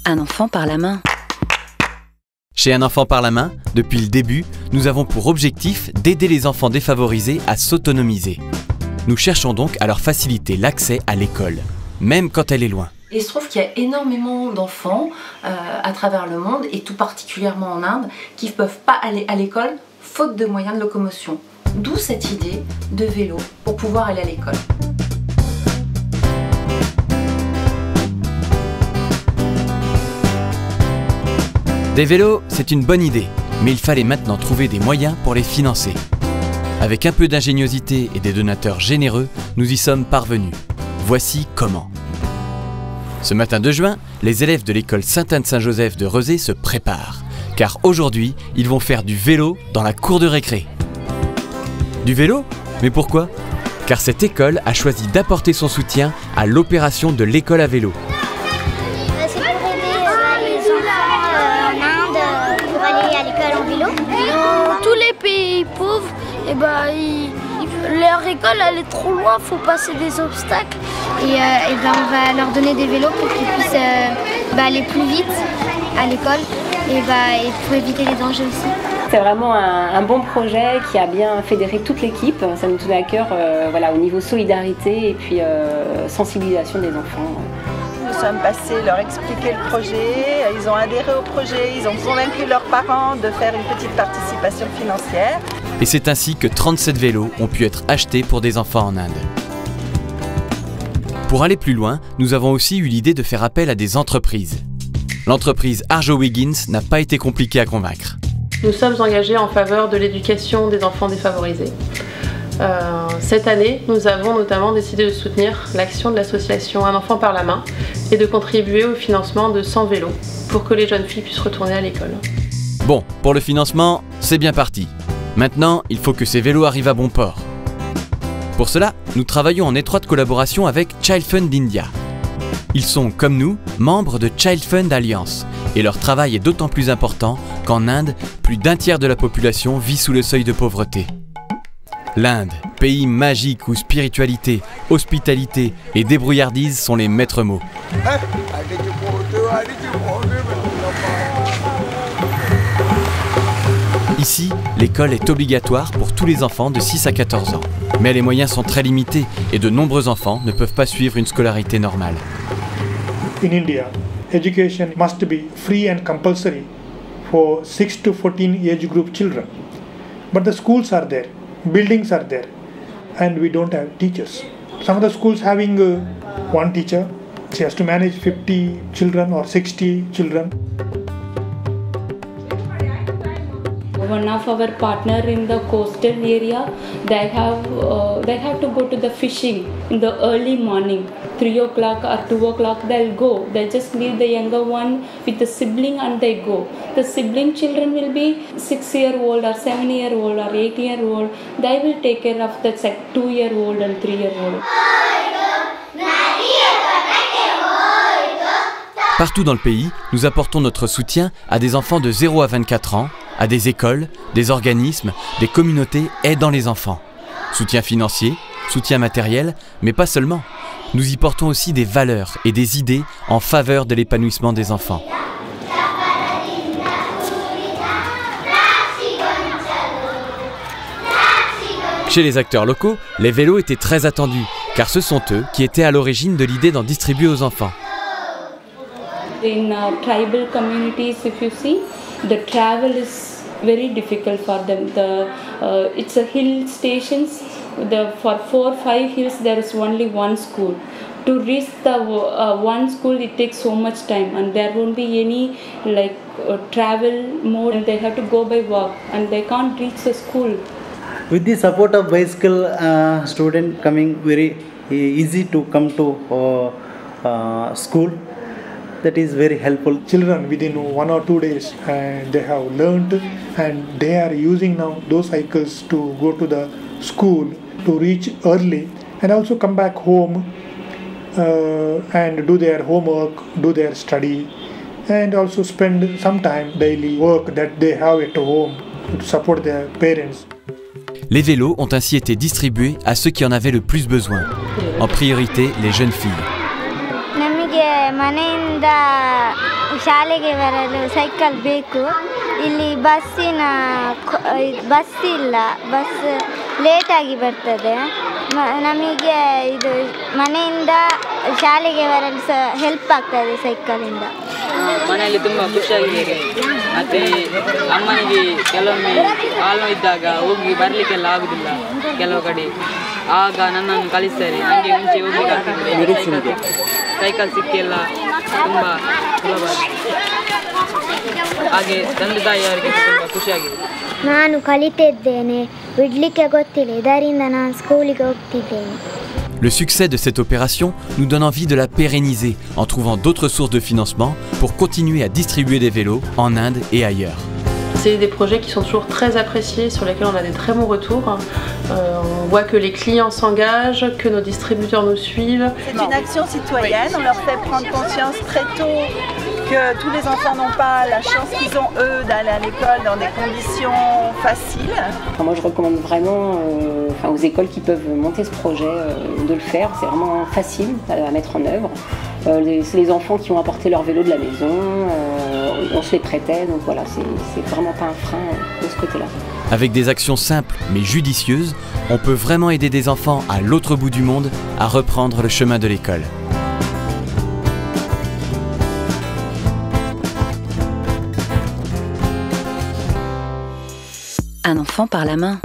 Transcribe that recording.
Un enfant par la main. Chez Un enfant par la main, depuis le début, nous avons pour objectif d'aider les enfants défavorisés à s'autonomiser. Nous cherchons donc à leur faciliter l'accès à l'école, même quand elle est loin. Il se trouve qu'il y a énormément d'enfants à travers le monde, et tout particulièrement en Inde, qui ne peuvent pas aller à l'école faute de moyens de locomotion. D'où cette idée de vélo pour pouvoir aller à l'école. Des vélos, c'est une bonne idée, mais il fallait maintenant trouver des moyens pour les financer. Avec un peu d'ingéniosité et des donateurs généreux, nous y sommes parvenus. Voici comment. Ce matin de juin, les élèves de l'école Sainte-Anne-Saint-Joseph de Rezé se préparent, car aujourd'hui, ils vont faire du vélo dans la cour de récré. Du vélo? Mais pourquoi? Car cette école a choisi d'apporter son soutien à l'opération de l'école à vélo. C'est pour aider les enfants en Inde pour aller à l'école en vélo. Dans tous les pays pauvres, leur école elle est trop loin, il faut passer des obstacles. Et on va leur donner des vélos pour qu'ils puissent aller plus vite à l'école et pour éviter les dangers aussi. C'est vraiment un bon projet qui a bien fédéré toute l'équipe. Ça nous tenait à cœur au niveau solidarité et puis sensibilisation des enfants. Nous sommes passés leur expliquer le projet, ils ont adhéré au projet, ils ont convaincu leurs parents de faire une petite participation financière. Et c'est ainsi que 37 vélos ont pu être achetés pour des enfants en Inde. Pour aller plus loin, nous avons aussi eu l'idée de faire appel à des entreprises. L'entreprise Arjo Wiggins n'a pas été compliquée à convaincre. Nous sommes engagés en faveur de l'éducation des enfants défavorisés. Cette année, nous avons notamment décidé de soutenir l'action de l'association Un enfant par la main et de contribuer au financement de 100 vélos pour que les jeunes filles puissent retourner à l'école. Bon, pour le financement, c'est bien parti. Maintenant, il faut que ces vélos arrivent à bon port. Pour cela, nous travaillons en étroite collaboration avec Child Fund India. Ils sont, comme nous, membres de Child Fund Alliance et leur travail est d'autant plus important qu'en Inde, plus d'un tiers de la population vit sous le seuil de pauvreté. L'Inde, pays magique où spiritualité, hospitalité et débrouillardise sont les maîtres mots. Ici, l'école est obligatoire pour tous les enfants de 6 à 14 ans. Mais les moyens sont très limités et de nombreux enfants ne peuvent pas suivre une scolarité normale. In India, education must be free and compulsory for 6 to 14 age group children. But the schools are there, buildings are there, and we don't have teachers. Some of the schools having one teacher, she has to manage 50 children or 60 children. One of our partner in the coastal area, they have to go to the fishing in the early morning, 3 o'clock or 2 o'clock they'll go. They just leave the younger one with the sibling and they go. The sibling children will be 6-year-old or 7-year-old or 8-year-old. They will take care of the 2-year-old and 3-year-old. Partout dans le pays, nous apportons notre soutien à des enfants de 0 à 24 ans, à des écoles, des organismes, des communautés aidant les enfants. Soutien financier, soutien matériel, mais pas seulement. Nous y portons aussi des valeurs et des idées en faveur de l'épanouissement des enfants. Chez les acteurs locaux, les vélos étaient très attendus, car ce sont eux qui étaient à l'origine de l'idée d'en distribuer aux enfants. In tribal communities, if you see, the travel is very difficult for them. It's a hill stations. For 4 or 5 hills, there is only one school. To reach the one school, it takes so much time, and there won't be any travel mode. And they have to go by walk, and they can't reach the school. With the support of bicycle, student coming very easy to come to school. That is very helpful. Children within 1 or 2 days they have learnt and they are using now those cycles to go to the school, to reach early and also come back home and do their homework, do their study and also spend some time daily work that they have at home to support their parents. Les vélos ont ainsi été distribués à ceux qui en avaient le plus besoin, en priorité les jeunes filles. ನಮಗೆ ಮನೆಯಿಂದ ಶಾಲೆಗೆ ಬರಲು ಸೈಕಲ್ ಬೇಕು. ಇಲ್ಲಿ ಬಸ್ ಇಲ್ಲ, ಬಸ್ ಲೇಟಾಗಿ ಬರ್ತದೆ. ನಮಗೆ ಇದು ಮನೆಯಿಂದ ಶಾಲೆಗೆ ಬರಲು ಸಹ ಹೆಲ್ಪ್ ಆಗ್ತದೆ ಸೈಕಲಿಂದ. ಮನೆಯಲ್ಲಿ ತುಂಬ ಖುಷಿಯಾಗಿದ್ದೇನೆ. ಮತ್ತು ಅಮ್ಮನಿಗೆ ಕೆಲವೊಮ್ಮೆ ಕಾಲು ಇದ್ದಾಗ ಹೋಗಿ ಬರಲಿಕ್ಕೆಲ್ಲ ಆಗುದಿಲ್ಲ ಕೆಲವು ಕಡೆ, ಆಗ ನನ್ನನ್ನು ಕಲಿಸ್ತಾರೆ. ನನಗೆ ಮುಂಚೆ ಹೋಗಲಿಕ್ಕೆ ಸೈಕಲ್ ಸಿಕ್ಕಿಲ್ಲ, ತುಂಬ ಸುಲಭ. ಹಾಗೆ ತಂದೆ ತಾಯಿಯವರಿಗೆ ತುಂಬ ಖುಷಿಯಾಗಿದೆ. ನಾನು ಕಲಿತಿದ್ದೇನೆ, ಬಿಡಲಿಕ್ಕೆ ಗೊತ್ತಿಲ್ಲ, ಇದರಿಂದ ನಾನು ಸ್ಕೂಲಿಗೆ ಹೋಗ್ತಿದ್ದೇನೆ. Le succès de cette opération nous donne envie de la pérenniser en trouvant d'autres sources de financement pour continuer à distribuer des vélos en Inde et ailleurs. C'est des projets qui sont toujours très appréciés, sur lesquels on a des très bons retours. On voit que les clients s'engagent, que nos distributeurs nous suivent. C'est une action citoyenne, on leur fait prendre conscience très tôt que tous les enfants n'ont pas la chance qu'ils ont eux d'aller à l'école dans des conditions faciles. Enfin, moi je recommande vraiment aux écoles qui peuvent monter ce projet de le faire, c'est vraiment facile à mettre en œuvre. Les enfants qui ont apporté leur vélo de la maison, on se les prêtait, donc voilà, c'est vraiment pas un frein de ce côté-là. Avec des actions simples mais judicieuses, on peut vraiment aider des enfants à l'autre bout du monde à reprendre le chemin de l'école. Un enfant par la main.